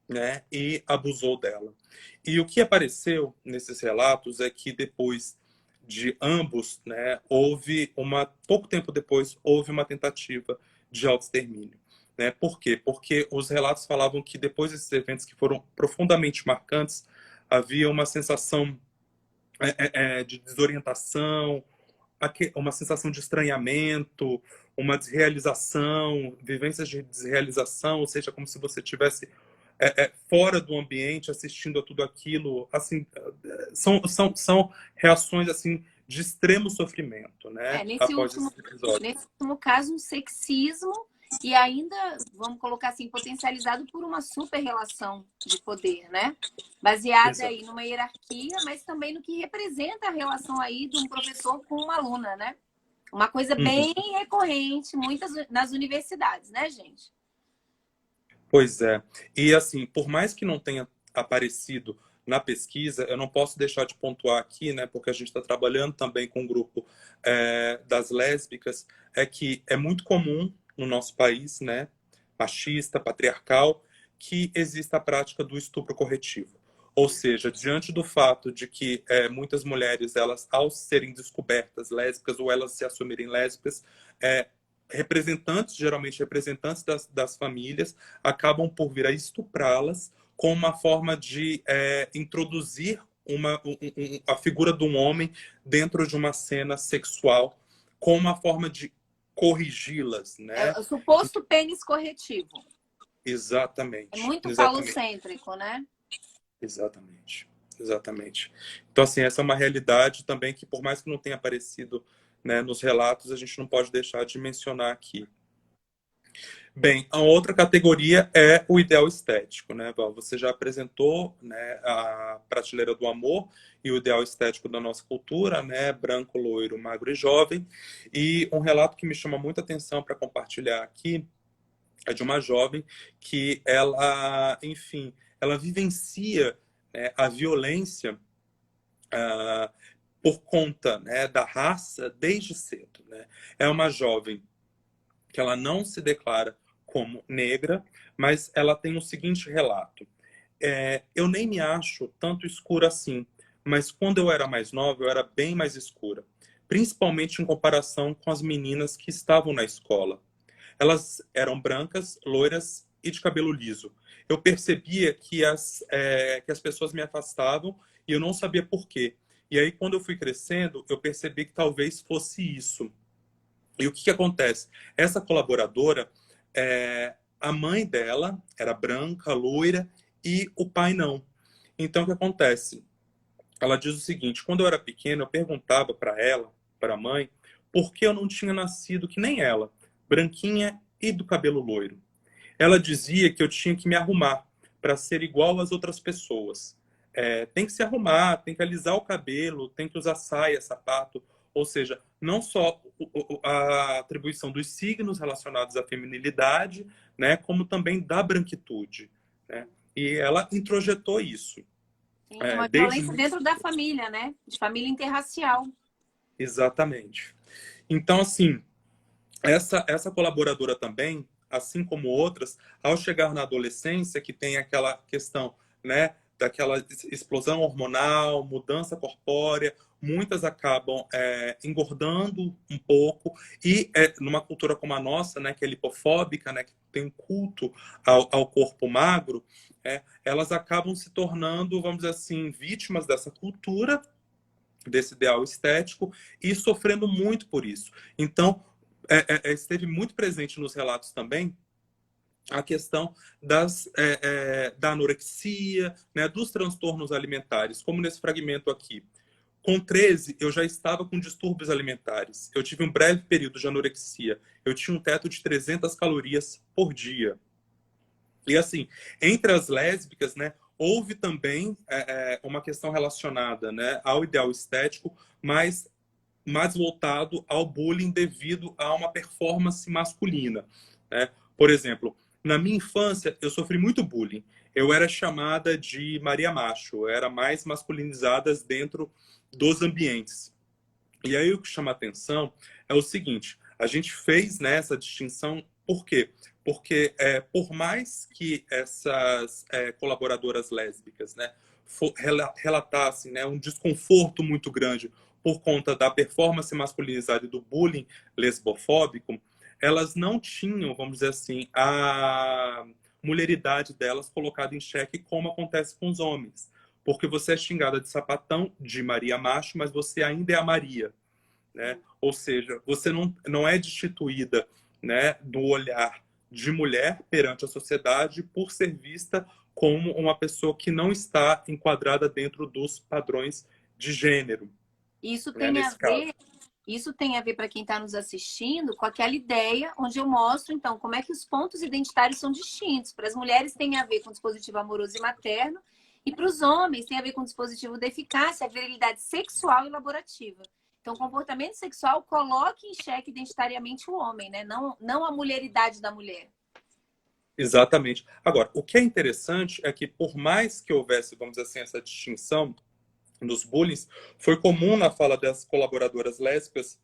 Speaker 2: né, e abusou dela. E o que apareceu nesses relatos é que depois de ambos, né, pouco tempo depois, houve uma tentativa de autoextermínio. Né? Por quê? Porque os relatos falavam que depois desses eventos que foram profundamente marcantes, havia uma sensação de desorientação, uma sensação de estranhamento, uma desrealização, vivências de desrealização, ou seja, como se você tivesse fora do ambiente, assistindo a tudo aquilo, assim, são reações assim de extremo sofrimento, né? Após esse episódio.
Speaker 1: Nesse último caso, um sexismo e ainda, vamos colocar assim, potencializado por uma super relação de poder, né? Baseada aí numa hierarquia, mas também no que representa a relação aí de um professor com uma aluna, né? Uma coisa bem recorrente, muitas nas universidades, né, gente?
Speaker 2: Pois é. E assim, por mais que não tenha aparecido na pesquisa, eu não posso deixar de pontuar aqui, né, porque a gente está trabalhando também com o grupo das lésbicas, que é muito comum no nosso país, né, machista, patriarcal, que exista a prática do estupro corretivo. Ou seja, diante do fato de que muitas mulheres, elas, ao serem descobertas lésbicas ou elas se assumirem lésbicas, representantes, geralmente representantes das famílias, acabam por vir a estuprá-las com uma forma de introduzir a figura de um homem dentro de uma cena sexual, com uma forma de corrigi-las,
Speaker 1: É
Speaker 2: né?
Speaker 1: o suposto pênis corretivo. É
Speaker 2: Exatamente.
Speaker 1: muito
Speaker 2: Exatamente.
Speaker 1: falocêntrico, né?
Speaker 2: Exatamente. Exatamente. Então, assim, essa é uma realidade também que, por mais que não tenha aparecido, né, nos relatos, a gente não pode deixar de mencionar aqui. Bem, a outra categoria é o ideal estético, né, Val? Você já apresentou, né, a prateleira do amor e o ideal estético da nossa cultura, né, branco, loiro, magro e jovem. E um relato que me chama muita atenção para compartilhar aqui é de uma jovem que ela, enfim, ela vivencia, né, a violência por conta, né, da raça desde cedo, né? É uma jovem que ela não se declara como negra, mas ela tem o seguinte relato: eu nem me acho tanto escura assim, mas quando eu era mais nova eu era bem mais escura, principalmente em comparação com as meninas que estavam na escola. Elas eram brancas, loiras e de cabelo liso. Eu percebia que as pessoas me afastavam e eu não sabia por quê. E aí, quando eu fui crescendo, eu percebi que talvez fosse isso. E o que acontece? Essa colaboradora, a mãe dela era branca, loira, e o pai não. Então, o que acontece? Ela diz o seguinte: quando eu era pequena, eu perguntava para ela, para a mãe, por que eu não tinha nascido que nem ela, branquinha e do cabelo loiro. Ela dizia que eu tinha que me arrumar para ser igual às outras pessoas. Tem que se arrumar, tem que alisar o cabelo, tem que usar saia, sapato. Ou seja, não só a atribuição dos signos relacionados à feminilidade, né, como também da branquitude. Né? E ela introjetou isso.
Speaker 1: Sim, uma
Speaker 2: Desde...
Speaker 1: violência dentro da família, né? De família interracial.
Speaker 2: Exatamente. Então, assim, essa colaboradora também, assim como outras, ao chegar na adolescência, que tem aquela questão, né, daquela explosão hormonal, mudança corpórea, muitas acabam engordando um pouco e numa cultura como a nossa, né, que é lipofóbica, né, que tem um culto ao corpo magro, elas acabam se tornando, vamos dizer assim, vítimas dessa cultura, desse ideal estético e sofrendo muito por isso. Então, esteve muito presente nos relatos também a questão da anorexia, né, dos transtornos alimentares, como nesse fragmento aqui. Com 13, eu já estava com distúrbios alimentares. Eu tive um breve período de anorexia. Eu tinha um teto de 300 calorias por dia. E assim, entre as lésbicas, né, houve também uma questão relacionada, né, ao ideal estético, mas mais voltado ao bullying devido a uma performance masculina. Né? Por exemplo, na minha infância, eu sofri muito bullying. Eu era chamada de Maria Macho, eu era mais masculinizada dentro dos ambientes. E aí o que chama atenção é o seguinte: a gente fez, né, essa distinção, por quê? Porque por mais que essas colaboradoras lésbicas, né, relatassem, né, um desconforto muito grande por conta da performance masculinizada e do bullying lesbofóbico, elas não tinham, vamos dizer assim, a mulheridade delas colocada em xeque, como acontece com os homens. Porque você é xingada de sapatão, de Maria Macho, mas você ainda é a Maria. Né? Ou seja, você não é destituída, né, do olhar de mulher perante a sociedade por ser vista como uma pessoa que não está enquadrada dentro dos padrões de gênero.
Speaker 1: Isso
Speaker 2: Né,
Speaker 1: tem a
Speaker 2: nesse caso.
Speaker 1: ver, isso tem a ver para quem está nos assistindo com aquela ideia onde eu mostro, então, como é que os pontos identitários são distintos. Para as mulheres tem a ver com o dispositivo amoroso e materno, e para os homens tem a ver com o dispositivo da eficácia, a virilidade sexual e laborativa. Então, o comportamento sexual coloca em xeque identitariamente o homem, né? Não a mulheridade da mulher.
Speaker 2: Exatamente. Agora, o que é interessante é que, por mais que houvesse, vamos dizer assim, essa distinção nos bullying, foi comum na fala das colaboradoras lésbicas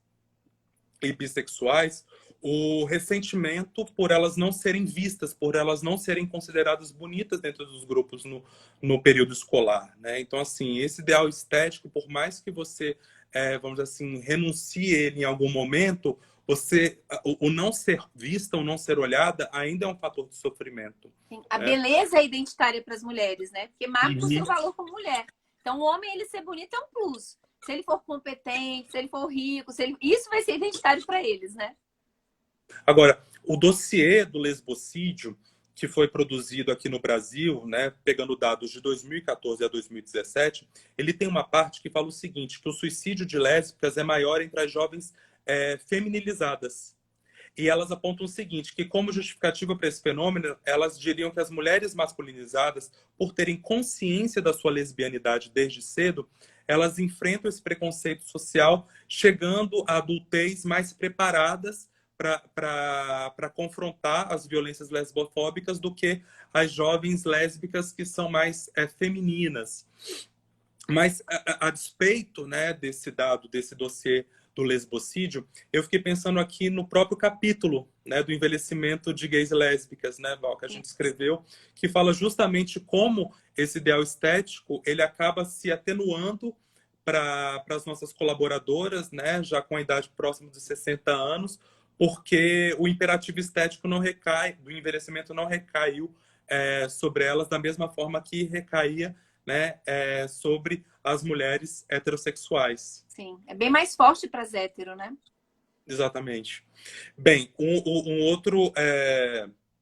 Speaker 2: e bissexuais o ressentimento por elas não serem vistas, por elas não serem consideradas bonitas dentro dos grupos no período escolar, né? Então, assim, esse ideal estético, por mais que você, vamos dizer assim, renuncie ele em algum momento, o não ser vista, o não ser olhada, ainda é um fator de sofrimento.
Speaker 1: Sim. A
Speaker 2: Né?
Speaker 1: beleza é identitária para as mulheres, né? Porque marca o seu
Speaker 2: Uhum.
Speaker 1: valor como mulher. Então, o homem, ele ser bonito é um plus. Se ele for competente, se ele for rico, isso vai ser identitário para eles, né?
Speaker 2: Agora, o dossiê do lesbocídio, que foi produzido aqui no Brasil, né, pegando dados de 2014 a 2017, ele tem uma parte que fala o seguinte, que o suicídio de lésbicas é maior entre as jovens feminilizadas. E elas apontam o seguinte, que como justificativa para esse fenômeno, elas diriam que as mulheres masculinizadas, por terem consciência da sua lesbianidade desde cedo, elas enfrentam esse preconceito social, chegando à adultez mais preparadas para confrontar as violências lesbofóbicas do que as jovens lésbicas que são mais femininas. Mas, a despeito, né, desse dado, desse dossiê do lesbocídio, eu fiquei pensando aqui no próprio capítulo, né, do envelhecimento de gays e lésbicas, né, Val, que a gente escreveu, que fala justamente como esse ideal estético ele acaba se atenuando para as nossas colaboradoras, né, já com a idade próxima de 60 anos, porque o imperativo estético não recai, do envelhecimento não recaiu sobre elas da mesma forma que recaía, né, sobre as mulheres heterossexuais.
Speaker 1: Sim, é bem mais forte para as hétero, né?
Speaker 2: Exatamente. Bem,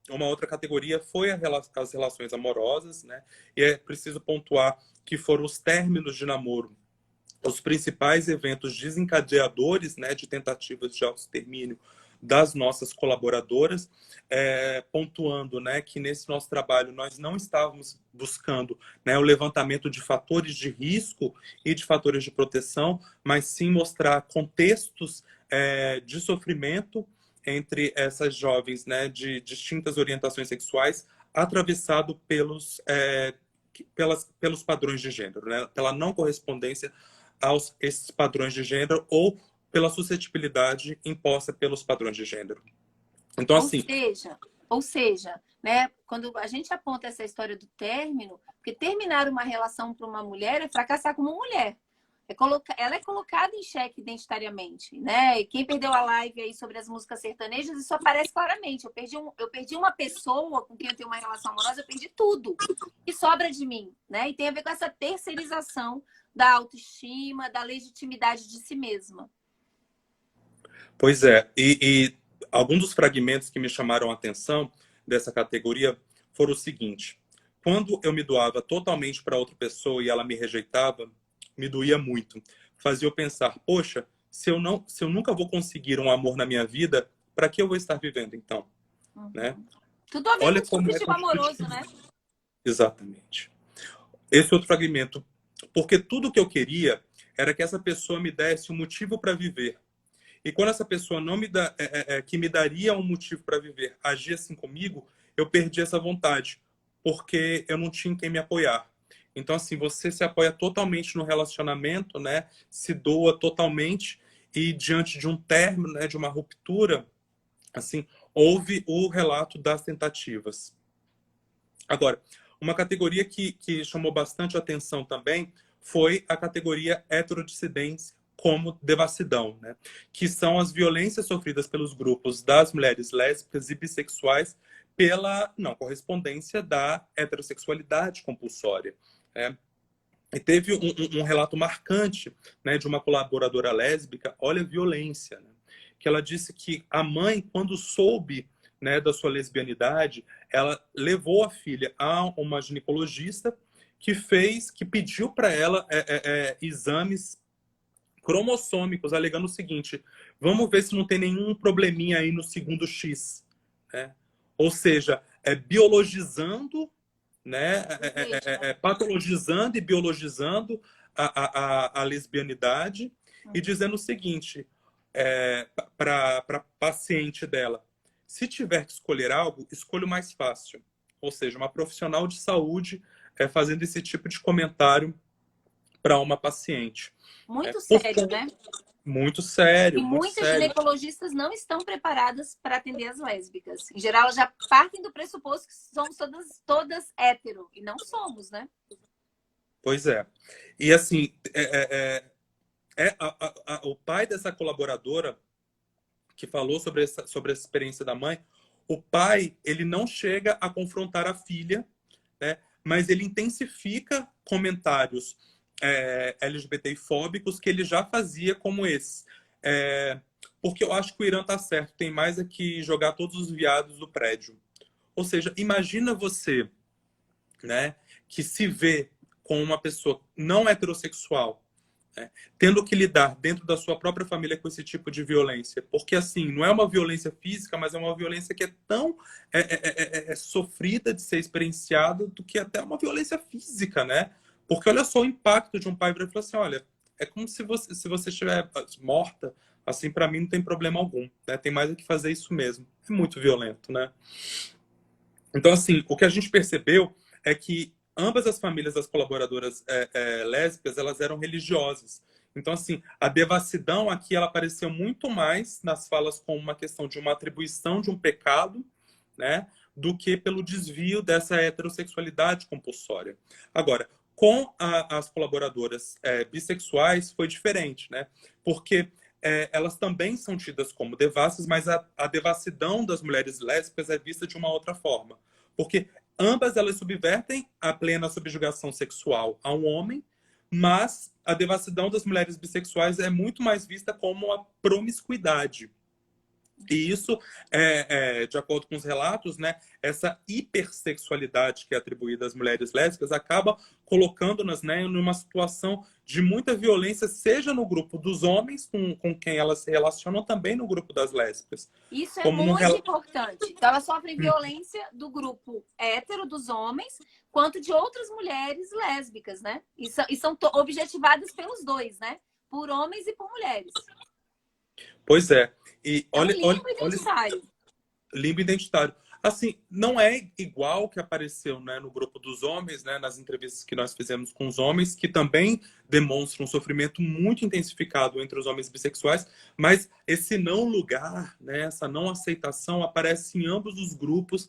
Speaker 2: uma outra categoria foi as relações amorosas, né? E é preciso pontuar que foram os términos de namoro os principais eventos desencadeadores, né, de tentativas de autoextermínio das nossas colaboradoras, pontuando, né, que nesse nosso trabalho nós não estávamos buscando, né, o levantamento de fatores de risco e de fatores de proteção, mas sim mostrar contextos de sofrimento entre essas jovens, né, de distintas orientações sexuais, atravessado pelos padrões de gênero, né, pela não correspondência esses padrões de gênero ou pela suscetibilidade imposta pelos padrões de gênero. Então, assim...
Speaker 1: Ou seja, né, quando a gente aponta essa história do término, porque terminar uma relação para uma mulher é fracassar como mulher. Ela é colocada em xeque identitariamente, né? E quem perdeu a live aí sobre as músicas sertanejas, isso aparece claramente. Eu perdi uma pessoa com quem eu tenho uma relação amorosa, eu perdi tudo. E sobra de mim, né? E tem a ver com essa terceirização da autoestima, da legitimidade de si mesma.
Speaker 2: Pois é. E alguns dos fragmentos que me chamaram a atenção dessa categoria foram o seguinte. Quando eu me doava totalmente para outra pessoa e ela me rejeitava, me doía muito. Fazia eu pensar, poxa, se eu nunca vou conseguir um amor na minha vida, para que eu vou estar vivendo então?
Speaker 1: Uhum.
Speaker 2: Né?
Speaker 1: Tudo a ver
Speaker 2: Olha
Speaker 1: com o dispositivo amoroso, né?
Speaker 2: Exatamente. Esse outro fragmento. Porque tudo que eu queria era que essa pessoa me desse um motivo para viver. E quando essa pessoa não me dá, que me daria um motivo para viver, agia assim comigo, eu perdi essa vontade, porque eu não tinha quem me apoiar. Então, assim, você se apoia totalmente no relacionamento, né? Se doa totalmente e diante de um término, né? De uma ruptura, assim, houve o relato das tentativas. Agora, uma categoria que chamou bastante atenção também foi a categoria heterodissidência como devassidão, né? Que são as violências sofridas pelos grupos das mulheres lésbicas e bissexuais pela não correspondência da heterossexualidade compulsória. Né? E teve um relato marcante, né, de uma colaboradora lésbica, olha a violência, né? Que ela disse que a mãe, quando soube, né, da sua lesbianidade, ela levou a filha a uma ginecologista que pediu para ela exames cromossômicos, alegando o seguinte, vamos ver se não tem nenhum probleminha aí no segundo X. Né? Ou seja, biologizando, né? Patologizando e biologizando a lesbianidade e dizendo o seguinte para a paciente dela, se tiver que escolher algo, escolha o mais fácil. Ou seja, uma profissional de saúde fazendo esse tipo de comentário para uma paciente.
Speaker 1: Muito sério, né?
Speaker 2: Muito
Speaker 1: E
Speaker 2: sério, muito
Speaker 1: muitas
Speaker 2: sério.
Speaker 1: ginecologistas não estão preparadas para atender as lésbicas. Em geral, elas já partem do pressuposto que somos todas hétero. E não somos, né?
Speaker 2: Pois é. E assim, o pai dessa colaboradora que falou sobre essa experiência da mãe, o pai, ele não chega a confrontar a filha, né? Mas ele intensifica comentários LGBTfóbicos que ele já fazia como esse. Porque eu acho que o Irã tá certo, tem mais é que jogar todos os viados do prédio. Ou seja, imagina você, né, que se vê com uma pessoa não heterossexual, né, tendo que lidar dentro da sua própria família com esse tipo de violência. Porque, assim, não é uma violência física, mas é uma violência que é tão sofrida de ser experienciada do que até uma violência física, né? Porque olha só o impacto de um pai virar e falar assim, olha, é como se você estiver morta, assim, para mim não tem problema algum, né? Tem mais do que fazer isso mesmo. É muito violento, né? Então, assim, o que a gente percebeu é que ambas as famílias das colaboradoras lésbicas, elas eram religiosas. Então, assim, a devassidão aqui, ela apareceu muito mais nas falas como uma questão de uma atribuição de um pecado, né, do que pelo desvio dessa heterossexualidade compulsória. Agora, com as colaboradoras bissexuais foi diferente, né, porque elas também são tidas como devassas, mas a devassidão das mulheres lésbicas é vista de uma outra forma. Porque ambas elas subvertem a plena subjugação sexual a um homem, mas a devassidão das mulheres bissexuais é muito mais vista como a promiscuidade. E isso, de acordo com os relatos, né, essa hipersexualidade que é atribuída às mulheres lésbicas acaba colocando-nas, né, numa situação de muita violência, seja no grupo dos homens com quem elas se relacionam, também no grupo das lésbicas.
Speaker 1: Isso é
Speaker 2: Como no
Speaker 1: muito importante. Então, elas sofrem violência do grupo hétero dos homens, quanto de outras mulheres lésbicas, né? E são objetivadas pelos dois, né? Por homens e por mulheres.
Speaker 2: Pois é. E
Speaker 1: É um
Speaker 2: olha, olha,
Speaker 1: limbo
Speaker 2: olha,
Speaker 1: identitário.
Speaker 2: limbo identitário. Assim, não é igual que apareceu, né, no grupo dos homens, né, nas entrevistas que nós fizemos com os homens, que também demonstram um sofrimento muito intensificado entre os homens bissexuais, mas esse não lugar, né, essa não aceitação aparece em ambos os grupos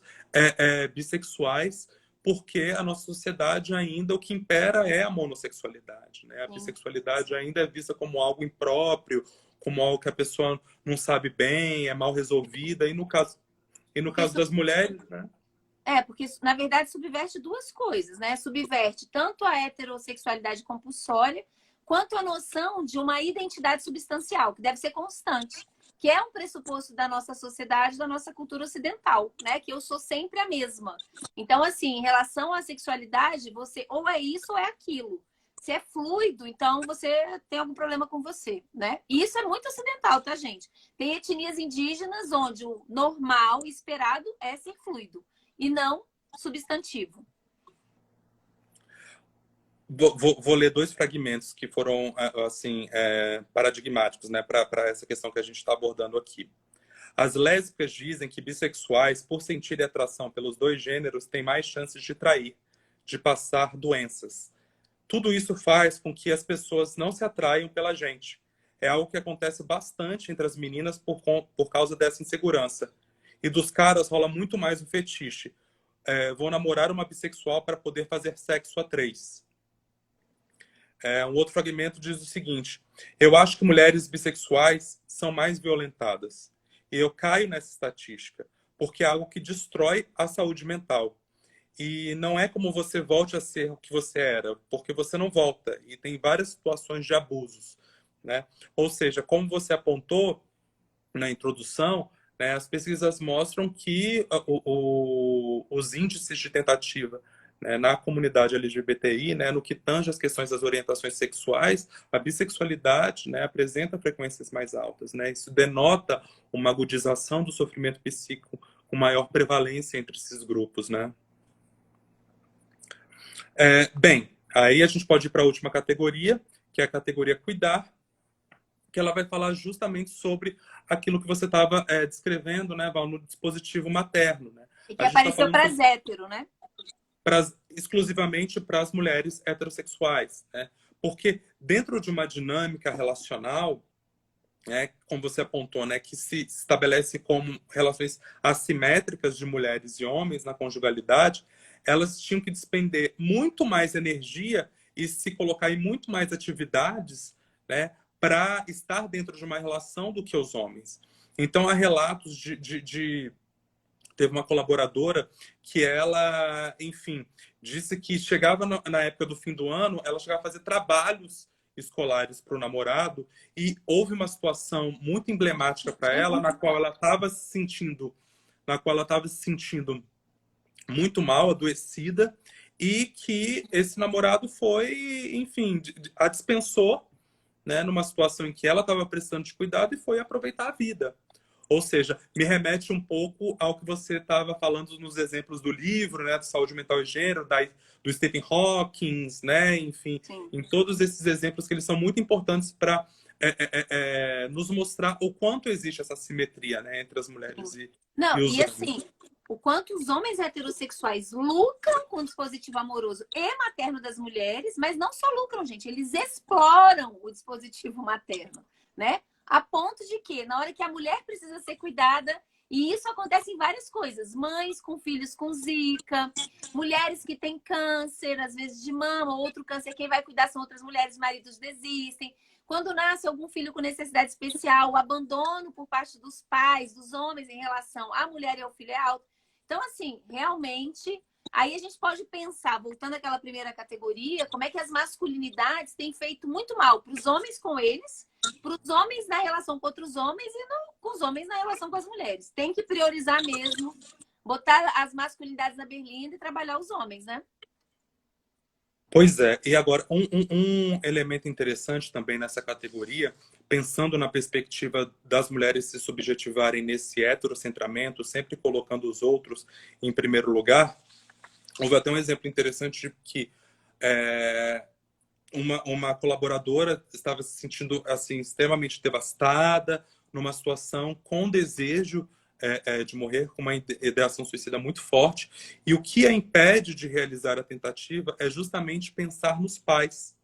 Speaker 2: bissexuais, porque a nossa sociedade ainda, o que impera é a monossexualidade, né? A bissexualidade ainda é vista como algo impróprio, como algo que a pessoa não sabe bem, é mal resolvida, e no caso das mulheres, né?
Speaker 1: Porque na verdade subverte duas coisas, né? Subverte tanto a heterossexualidade compulsória, quanto a noção de uma identidade substancial, que deve ser constante, que é um pressuposto da nossa sociedade, da nossa cultura ocidental, né? Que eu sou sempre a mesma. Então, assim, em relação à sexualidade, você ou é isso ou é aquilo. Se é fluido, então você tem algum problema com você, né? E isso é muito ocidental, tá, gente? Tem etnias indígenas onde o normal, esperado, é ser fluido e não substantivo.
Speaker 2: Vou ler dois fragmentos que foram assim paradigmáticos, né, para essa questão que a gente está abordando aqui. As lésbicas dizem que bissexuais, por sentirem atração pelos dois gêneros, têm mais chances de trair, de passar doenças. Tudo isso faz com que as pessoas não se atraiam pela gente. É algo que acontece bastante entre as meninas por causa dessa insegurança. E dos caras rola muito mais o fetiche. Vou namorar uma bissexual para poder fazer sexo a três. Um outro fragmento diz o seguinte: eu acho que mulheres bissexuais são mais violentadas. E eu caio nessa estatística, porque é algo que destrói a saúde mental. E não é como você volte a ser o que você era, porque você não volta. E tem várias situações de abusos, né? Ou seja, como você apontou na introdução, né, as pesquisas mostram que os índices de tentativa, né, na comunidade LGBTI, né, no que tange as questões das orientações sexuais, a bissexualidade, né, apresenta frequências mais altas, né? Isso denota uma agudização do sofrimento psíquico com maior prevalência entre esses grupos, né? Bem, aí a gente pode ir para a última categoria, que é a categoria cuidar, que ela vai falar justamente sobre aquilo que você estava descrevendo, né, Val, no dispositivo materno, né?
Speaker 1: E que apareceu para as hétero, né?
Speaker 2: Exclusivamente para as mulheres heterossexuais, né? Porque dentro de uma dinâmica relacional, né, como você apontou, né, que se estabelece como relações assimétricas de mulheres e homens na conjugalidade, elas tinham que despender muito mais energia e se colocar em muito mais atividades, né, para estar dentro de uma relação do que os homens. Então, há relatos Teve uma colaboradora que ela, enfim, disse que chegava na época do fim do ano, ela chegava a fazer trabalhos escolares para o namorado e houve uma situação muito emblemática para ela na qual ela estava se sentindo muito mal, adoecida, e que esse namorado foi, enfim, a dispensou, né, numa situação em que ela estava precisando de cuidado e foi aproveitar a vida. Ou seja, me remete um pouco ao que você estava falando nos exemplos do livro, né, de Saúde Mental e Gênero, do Stephen Hawking, né, enfim,
Speaker 1: Sim.
Speaker 2: em todos esses exemplos que eles são muito importantes para nos mostrar o quanto existe essa simetria, né, entre as mulheres
Speaker 1: Não,
Speaker 2: e os
Speaker 1: e
Speaker 2: homens.
Speaker 1: assim, o quanto os homens heterossexuais lucram com o dispositivo amoroso e materno das mulheres, mas não só lucram, gente, eles exploram o dispositivo materno, né? A ponto de que, na hora que a mulher precisa ser cuidada, e isso acontece em várias coisas, mães com filhos com zika, mulheres que têm câncer, às vezes de mama, outro câncer, quem vai cuidar são outras mulheres, maridos desistem. Quando nasce algum filho com necessidade especial, o abandono por parte dos pais, dos homens em relação à mulher e ao filho é alto. Então, assim, realmente, aí a gente pode pensar, voltando àquela primeira categoria, como é que as masculinidades têm feito muito mal para os homens com eles, para os homens na relação com outros homens e com os homens na relação com as mulheres. Tem que priorizar mesmo, botar as masculinidades na berlinda e trabalhar os homens, né?
Speaker 2: Pois é, e agora um elemento interessante também nessa categoria, pensando na perspectiva das mulheres se subjetivarem nesse heterocentramento, sempre colocando os outros em primeiro lugar, houve até um exemplo interessante de que uma colaboradora estava se sentindo assim extremamente devastada, numa situação com desejo de morrer, com uma ideação suicida muito forte. E o que a impede de realizar a tentativa é justamente pensar nos pais.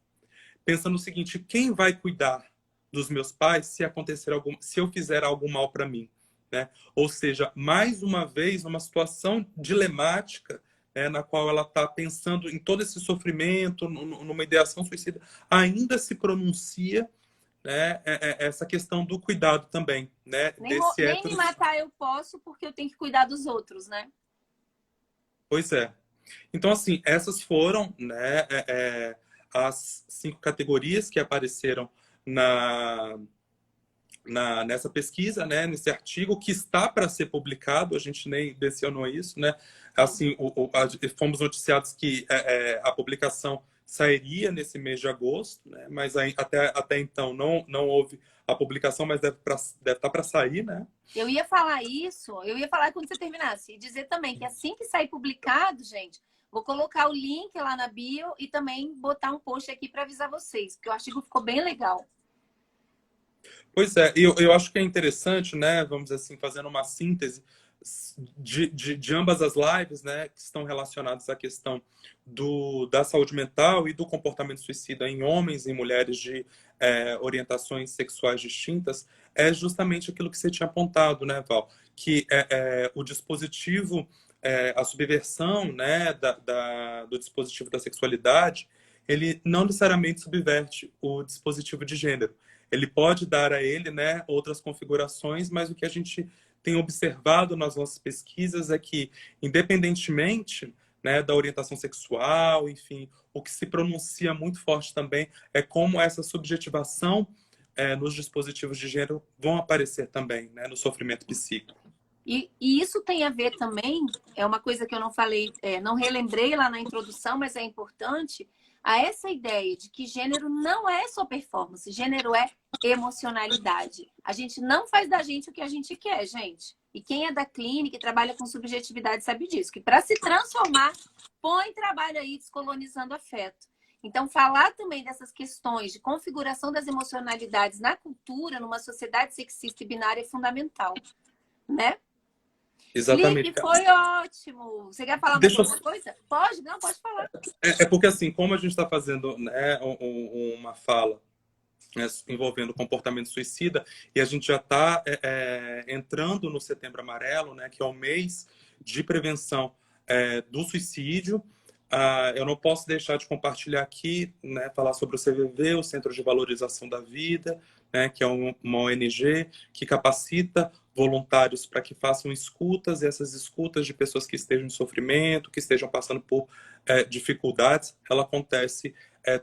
Speaker 2: Pensa no seguinte: quem vai cuidar dos meus pais se eu fizer algo mal para mim? Né? Ou seja, mais uma vez, uma situação dilemática, na qual ela está pensando em todo esse sofrimento, numa ideação suicida, ainda se pronuncia, né, essa questão do cuidado também, né,
Speaker 1: Nem me matar eu posso, porque eu tenho que cuidar dos outros, né?
Speaker 2: Pois é. Então, assim, essas foram, né, as 5 categorias que apareceram nessa pesquisa, né, nesse artigo que está para ser publicado. A gente nem mencionou isso, né? Assim, fomos noticiados que a publicação sairia nesse mês de agosto, né? Mas até então não houve a publicação, mas deve estar para sair, né?
Speaker 1: Eu ia falar quando você terminasse, e dizer também que assim que sair publicado, gente, vou colocar o link lá na bio e também botar um post aqui para avisar vocês, porque o artigo ficou bem legal.
Speaker 2: Pois é, eu acho que é interessante, né? Vamos dizer assim, fazendo uma síntese de ambas as lives, né, que estão relacionadas à questão da saúde mental e do comportamento suicida em homens e mulheres de orientações sexuais distintas, é justamente aquilo que você tinha apontado, né, Val? Que o dispositivo, a subversão, né, do dispositivo da sexualidade, ele não necessariamente subverte o dispositivo de gênero. Ele pode dar a ele, né, outras configurações, mas o que a gente tem observado nas nossas pesquisas é que, independentemente, né, da orientação sexual, enfim, o que se pronuncia muito forte também é como essa subjetivação nos dispositivos de gênero vão aparecer também, né, no sofrimento psíquico.
Speaker 1: E isso tem a ver também, é uma coisa que eu não falei, não relembrei lá na introdução, mas é importante, a essa ideia de que gênero não é só performance, gênero é emocionalidade. A gente não faz da gente o que a gente quer, gente. E quem é da clínica e trabalha com subjetividade sabe disso, que para se transformar, põe trabalho aí descolonizando afeto. Então, falar também dessas questões de configuração das emocionalidades na cultura, numa sociedade sexista e binária, é fundamental, né?
Speaker 2: Exatamente.
Speaker 1: Lipe, foi ótimo. Você quer falar mais alguma coisa? Pode? Não, pode falar.
Speaker 2: Porque assim, como a gente está fazendo, né, uma fala né, envolvendo comportamento suicida, e a gente já está entrando no Setembro Amarelo, né, que é o mês de prevenção do suicídio. Eu não posso deixar de compartilhar aqui, né, falar sobre o CVV, o Centro de Valorização da Vida, né, que é uma ONG que capacita voluntários para que façam escutas, e essas escutas de pessoas que estejam em sofrimento, que estejam passando por dificuldades, ela acontece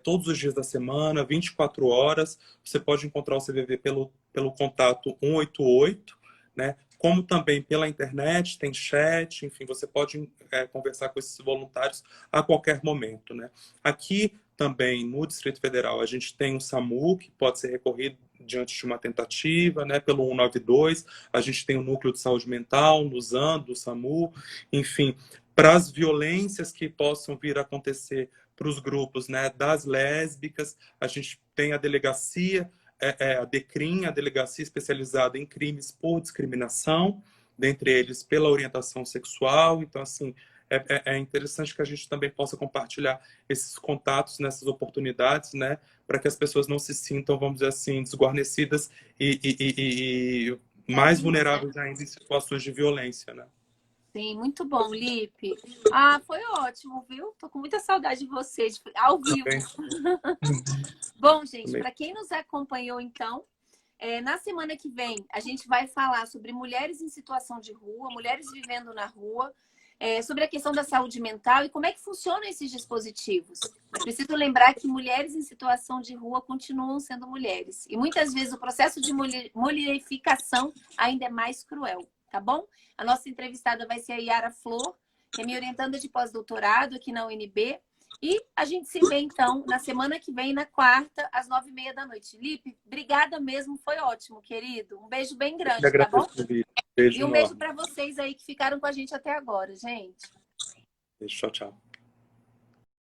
Speaker 2: todos os dias da semana, 24 horas. Você pode encontrar o CVV pelo contato 188, né? Como também pela internet, tem chat, enfim, você pode conversar com esses voluntários a qualquer momento, né? Aqui também no Distrito Federal a gente tem o SAMU, que pode ser recorrido diante de uma tentativa, né, pelo 192, a gente tem o Núcleo de Saúde Mental, no ZAN, do SAMU, enfim, para as violências que possam vir a acontecer para os grupos, né, das lésbicas, a gente tem a delegacia, a DECRIM, a delegacia especializada em crimes por discriminação, dentre eles pela orientação sexual. Então, assim, é interessante que a gente também possa compartilhar esses contatos nessas oportunidades, né, para que as pessoas não se sintam, vamos dizer assim, desguarnecidas e mais vulneráveis ainda em situações de violência, né?
Speaker 1: Sim, muito bom, Lipe. Foi ótimo, viu? Tô com muita saudade de vocês, ao vivo.
Speaker 2: Também,
Speaker 1: Bom, gente,
Speaker 2: também.
Speaker 1: para quem nos acompanhou, então, na semana que vem a gente vai falar sobre mulheres em situação de rua, mulheres vivendo na rua, sobre a questão da saúde mental e como é que funcionam esses dispositivos. É preciso lembrar que mulheres em situação de rua continuam sendo mulheres. E muitas vezes o processo de mulherificação ainda é mais cruel, tá bom? A nossa entrevistada vai ser a Yara Flor, que é minha orientanda de pós-doutorado aqui na UNB. E a gente se vê, então, na semana que vem, na quarta, às 9h30 da noite. Lipe, obrigada mesmo, foi ótimo, querido. Um beijo bem grande, tá bom?
Speaker 2: Beijo
Speaker 1: E um beijo
Speaker 2: enorme.
Speaker 1: para vocês aí que ficaram com a gente até agora, gente.
Speaker 2: Beijo, tchau, tchau.